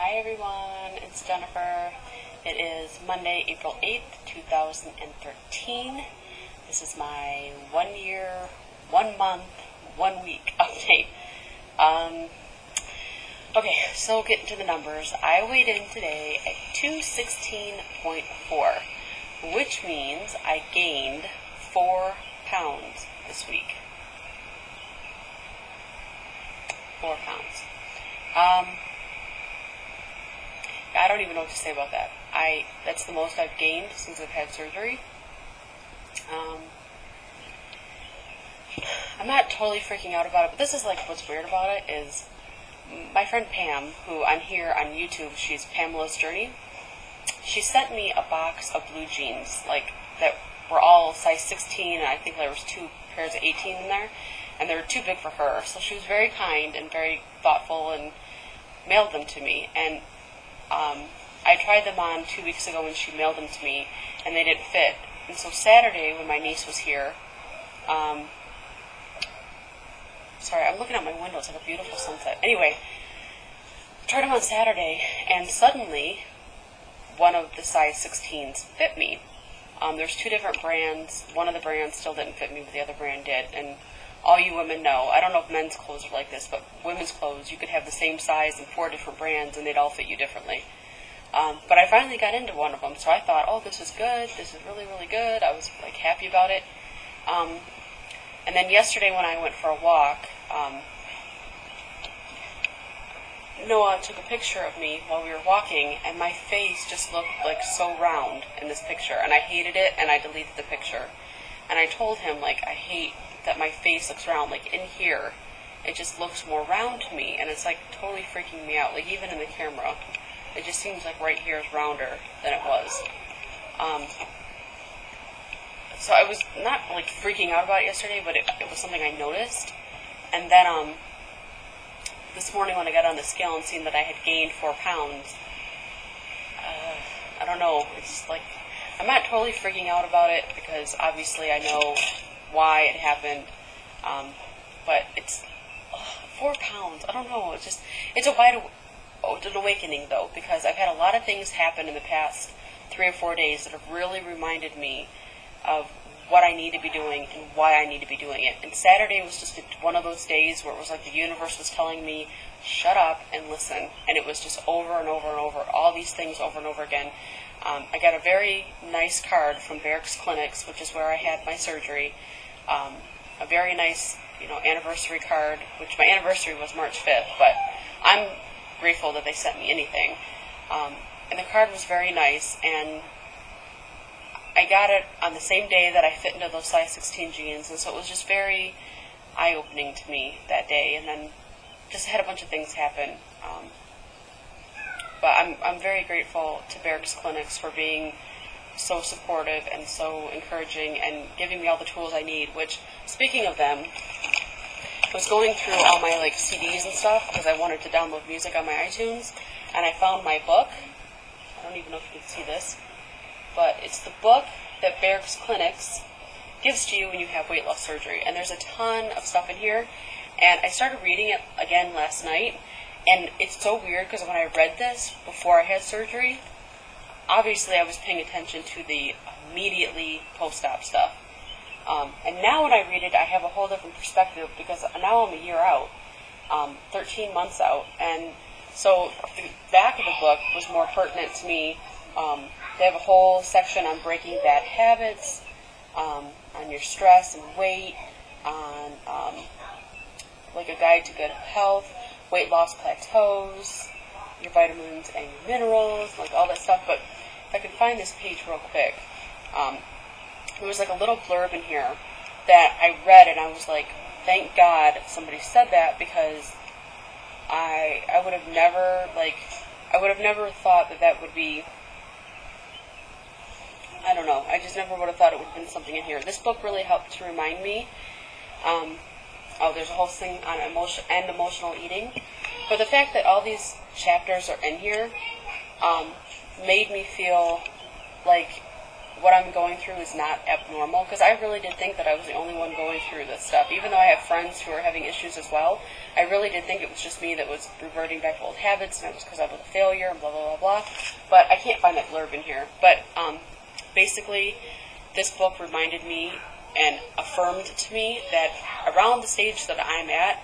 Hi everyone, it's Jennifer. It is Monday, April 8th, 2013. This is my 1 year, 1 month, 1 week update. Okay, so getting to the numbers. I weighed in today at 216.4, which means I gained 4 pounds this week. 4 pounds. I don't even know what to say about that. That's the most I've gained since I've had surgery. I'm not totally freaking out about it, but this is like what's weird about it is my friend Pam, who I'm here on YouTube, she's Pamela's Journey. She sent me a box of blue jeans, like that were all size 16, and I think there was 2 pairs of 18 in there, and they were too big for her. So she was very kind and very thoughtful and mailed them to me. And I tried them on 2 weeks ago when she mailed them to me, and they didn't fit. And so Saturday, when my niece was here, sorry, I'm looking out my window. It's like a beautiful sunset. Anyway, tried them on Saturday, and suddenly one of the size 16s fit me. There's 2 different brands. One of the brands still didn't fit me, but the other brand did. And all you women know, I don't know if men's clothes are like this, but women's clothes, you could have the same size in 4 different brands, and they'd all fit you differently. But I finally got into one of them, so I thought, oh, this is good. This is really, really good. I was like happy about it. And then yesterday when I went for a walk, Noah took a picture of me while we were walking, and my face just looked like so round in this picture, and I hated it, and I deleted the picture. And I told him, like, I hate that my face looks round. Like, in here, it just looks more round to me, and it's like totally freaking me out. Like, even in the camera, it just seems like right here is rounder than it was. So I was not like freaking out about it yesterday, but it was something I noticed. And then this morning when I got on the scale and seen that I had gained 4 pounds, I don't know, it's like, I'm not totally freaking out about it because obviously I know why it happened, but it's 4 pounds, I don't know, it's an awakening though, because I've had a lot of things happen in the past 3 or 4 days that have really reminded me of what I need to be doing and why I need to be doing it. And Saturday was just one of those days where it was like the universe was telling me, shut up and listen. And it was just over and over and over, all these things over and over again. I got a very nice card from Barix Clinics, which is where I had my surgery. A very nice, anniversary card, which my anniversary was March 5th, but I'm grateful that they sent me anything. And the card was very nice, and I got it on the same day that I fit into those size 16 jeans, and so it was just very eye-opening to me that day, and then just had a bunch of things happen. But I'm very grateful to Barix Clinics for being so supportive and so encouraging and giving me all the tools I need, which, speaking of them, I was going through all my CDs and stuff because I wanted to download music on my iTunes, and I found my book. I don't even know if you can see this, but it's the book that Barix Clinics gives to you when you have weight loss surgery, and there's a ton of stuff in here, and I started reading it again last night, and it's so weird because when I read this before I had surgery, obviously I was paying attention to the immediately post-op stuff. And now when I read it, I have a whole different perspective because now I'm a year out, 13 months out. And so the back of the book was more pertinent to me. They have a whole section on breaking bad habits, on your stress and weight, on like a guide to good health, weight loss plateaus, your vitamins and your minerals, like all that stuff. But if I can find this page real quick, there was like a little blurb in here that I read, and I was like, thank God somebody said that, because I would have never thought that would be, I don't know, I just never would have thought it would have been something in here. This book really helped to remind me, there's a whole thing on emotional eating, but the fact that all these chapters are in here, made me feel like what I'm going through is not abnormal, because I really did think that I was the only one going through this stuff. Even though I have friends who are having issues as well, I really did think it was just me that was reverting back to old habits, and it was because I was a failure, and blah, blah, blah, blah. But I can't find that blurb in here. But basically, this book reminded me and affirmed to me that around the stage that I'm at,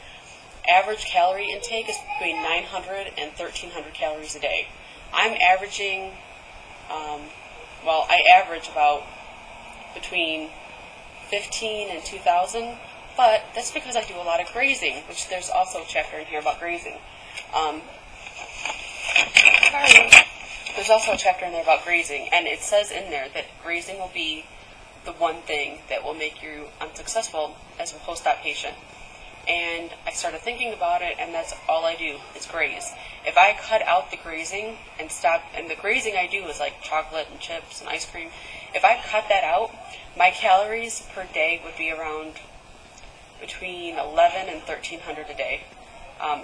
average calorie intake is between 900 and 1,300 calories a day. I'm averaging, I average about between 15 and 2,000, but that's because I do a lot of grazing, which there's also a chapter in here about grazing. There's also a chapter in there about grazing, and it says in there that grazing will be the one thing that will make you unsuccessful as a post-op patient. And I started thinking about it, and that's all I do is graze. If I cut out the grazing and stop, and the grazing I do is like chocolate and chips and ice cream, if I cut that out, my calories per day would be around between 11 and 1,300 a day.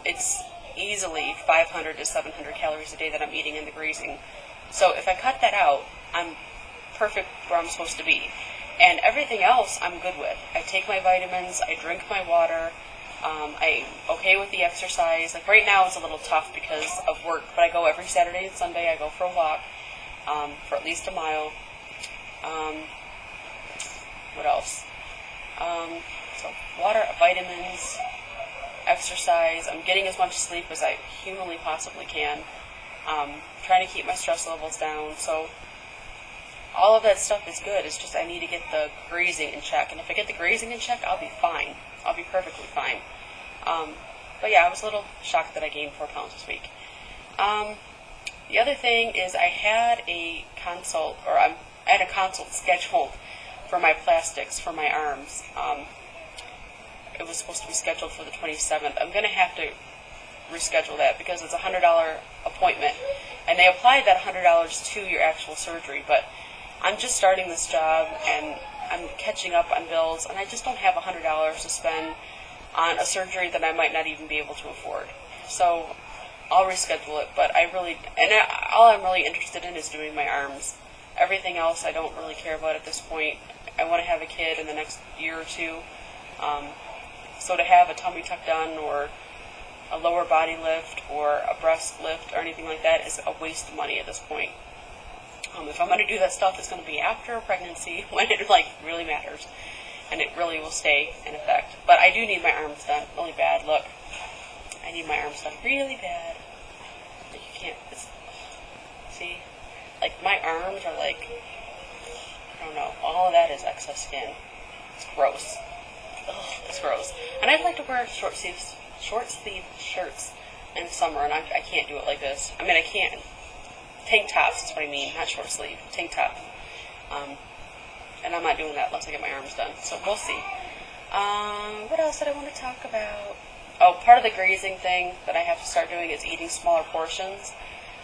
It's easily 500 to 700 calories a day that I'm eating in the grazing. So if I cut that out, I'm perfect where I'm supposed to be. And everything else I'm good with. I take my vitamins, I drink my water, I'm okay with the exercise. Like right now it's a little tough because of work, but I go every Saturday and Sunday. I go for a walk for at least a mile. What else? So water, vitamins, exercise. I'm getting as much sleep as I humanly possibly can. Trying to keep my stress levels down. So all of that stuff is good. It's just I need to get the grazing in check. And if I get the grazing in check, I'll be fine. I'll be perfectly fine. But yeah, I was a little shocked that I gained 4 pounds this week. The other thing is I had a consult, scheduled for my plastics for my arms. It was supposed to be scheduled for the 27th. I'm going to have to reschedule that because it's a $100 appointment. And they applied that $100 to your actual surgery, but I'm just starting this job and I'm catching up on bills, and I just don't have $100 to spend on a surgery that I might not even be able to afford. So I'll reschedule it, but all I'm really interested in is doing my arms. Everything else I don't really care about at this point. I want to have a kid in the next year or two. So to have a tummy tuck done or a lower body lift or a breast lift or anything like that is a waste of money at this point. If I'm going to do that stuff, it's going to be after a pregnancy when it really matters, and it really will stay in effect. But I do need my arms done really bad. Look, I need my arms done really bad. You can't see, my arms are I don't know. All of that is excess skin. It's gross. Ugh, it's gross. And I'd like to wear short sleeve shirts in summer, and I can't do it like this. I mean, I can't. Tank tops is what I mean, not short sleeve. Tank top. And I'm not doing that unless I get my arms done. So we'll see. What else did I want to talk about? Oh, part of the grazing thing that I have to start doing is eating smaller portions.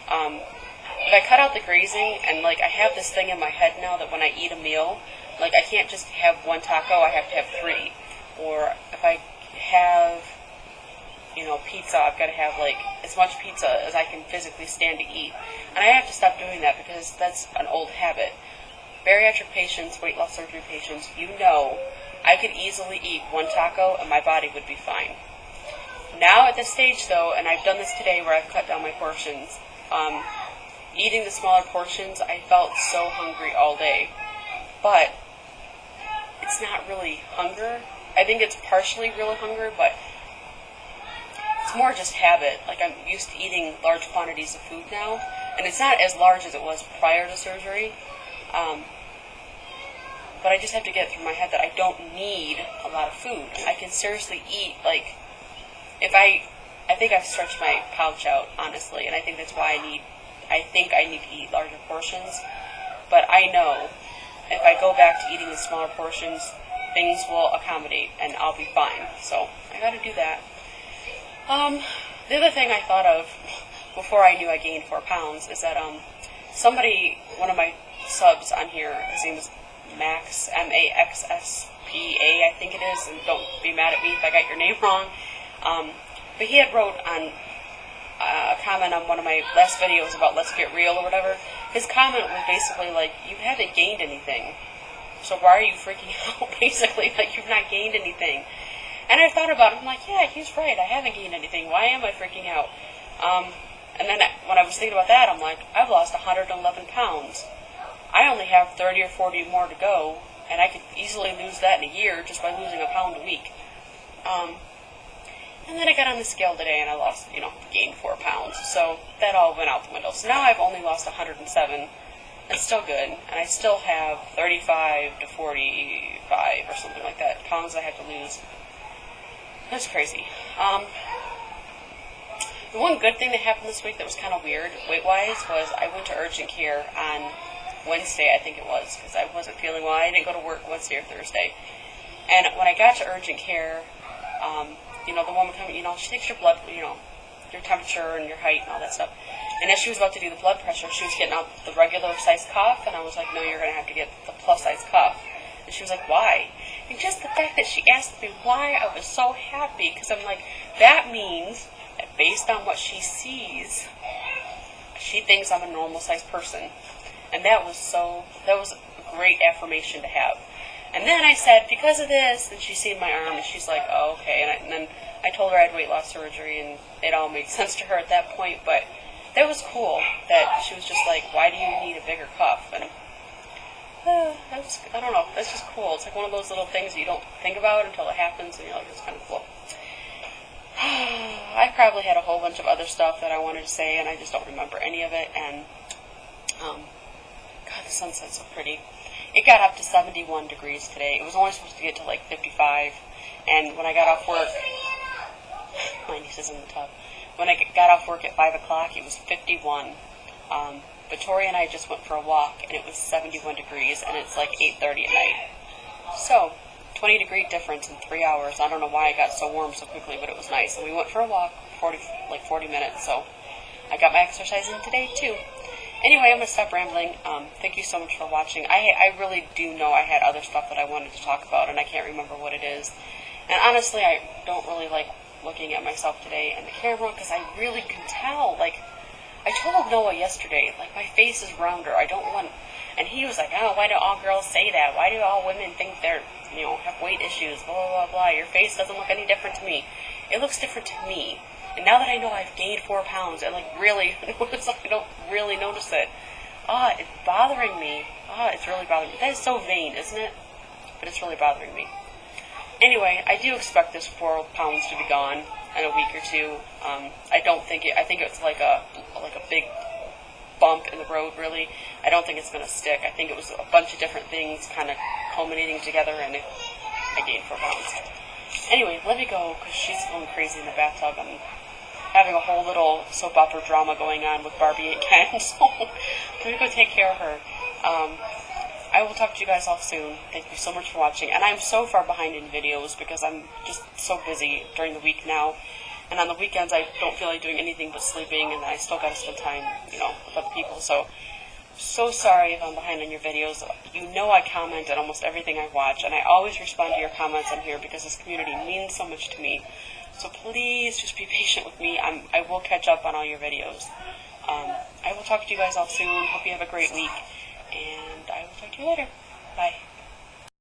If I cut out the grazing, and I have this thing in my head now that when I eat a meal, I can't just have one taco, I have to have 3. Or if I have pizza, I've got to have as much pizza as I can physically stand to eat. And I have to stop doing that because that's an old habit. Bariatric patients, weight loss surgery patients, I could easily eat 1 taco and my body would be fine. Now at this stage though, and I've done this today where I've cut down my portions, eating the smaller portions, I felt so hungry all day. But it's not really hunger. I think it's partially real hunger, but it's more just habit. I'm used to eating large quantities of food now, and it's not as large as it was prior to surgery. But I just have to get it through my head that I don't need a lot of food. I can seriously eat, I think I've stretched my pouch out, honestly, and I think that's why I think I need to eat larger portions. But I know if I go back to eating the smaller portions, things will accommodate, and I'll be fine. So I gotta do that. The other thing I thought of before I knew I gained 4 pounds is that one of my subs on here, his name is Max, M-A-X-S-P-A, I think it is, and don't be mad at me if I got your name wrong, but he had wrote on a comment on one of my last videos about Let's Get Real or whatever, his comment was basically like, you haven't gained anything, so why are you freaking out, basically, like, you've not gained anything. And I thought about it, I'm like, yeah, he's right, I haven't gained anything, why am I freaking out? And then when I was thinking about that, I'm like, I've lost 111 pounds. I only have 30 or 40 more to go, and I could easily lose that in a year just by losing a pound a week. And then I got on the scale today and I lost, gained 4 pounds. So that all went out the window. So now I've only lost 107. It's still good. And I still have 35 to 45 or something like that pounds I have to lose. That's crazy. The one good thing that happened this week that was kind of weird, weight-wise, was I went to urgent care on Wednesday, I think it was, because I wasn't feeling well. I didn't go to work Wednesday or Thursday. And when I got to urgent care, the woman coming, she takes your blood, your temperature and your height and all that stuff. And as she was about to do the blood pressure, she was getting out the regular size cuff, and I was like, no, you're going to have to get the plus size cuff. And she was like, why? And just the fact that she asked me why, I was so happy, because I'm like, that means that based on what she sees, she thinks I'm a normal sized person. And that was a great affirmation to have. And then I said, because of this, and she's seen my arm, and she's like, oh, okay. And then I told her I had weight loss surgery, and it all made sense to her at that point. But that was cool that she was just like, why do you need a bigger cuff? And I don't know, that's just cool. It's like one of those little things that you don't think about until it happens, and you're like, it's kind of cool. I probably had a whole bunch of other stuff that I wanted to say, and I just don't remember any of it. And God, the sunset's so pretty. It got up to 71 degrees today. It was only supposed to get to like 55. And when I got off work, my niece is in the tub. When I got off work at 5 o'clock, it was 51. But Tori and I just went for a walk, and it was 71 degrees, and it's like 8:30 at night. So, 20-degree difference in 3 hours. I don't know why it got so warm so quickly, but it was nice. And we went for a walk, 40 minutes. So, I got my exercise in today, too. Anyway, I'm going to stop rambling. Thank you so much for watching. I really do know I had other stuff that I wanted to talk about, and I can't remember what it is. And honestly, I don't really like looking at myself today in the camera, because I really can tell. Like, I told Noah yesterday, like, my face is rounder. I don't want... And he was like, oh, why do all girls say that? Why do all women think they're, have weight issues? Blah, blah, blah, blah. Your face doesn't look any different to me. It looks different to me. And now that I know I've gained 4 pounds, I really, it's like I don't really notice it. It's bothering me. It's really bothering me. That is so vain, isn't it? But it's really bothering me. Anyway, I do expect this 4 pounds to be gone in a week or two. I think it's like a big bump in the road, really. I don't think it's going to stick. I think it was a bunch of different things kind of culminating together, and I gained 4 pounds. Anyway, let me go, because she's going crazy in the bathtub. I'm having a whole little soap opera drama going on with Barbie and Ken, so let me go take care of her. I will talk to you guys all soon. Thank you so much for watching. And I'm so far behind in videos because I'm just so busy during the week now. And on the weekends, I don't feel like doing anything but sleeping, and I still got to spend time, with other people. So sorry if I'm behind on your videos. You know I comment on almost everything I watch, and I always respond to your comments on here because this community means so much to me. So please just be patient with me. I will catch up on all your videos. I will talk to you guys all soon. Hope you have a great week, and I will talk to you later. Bye.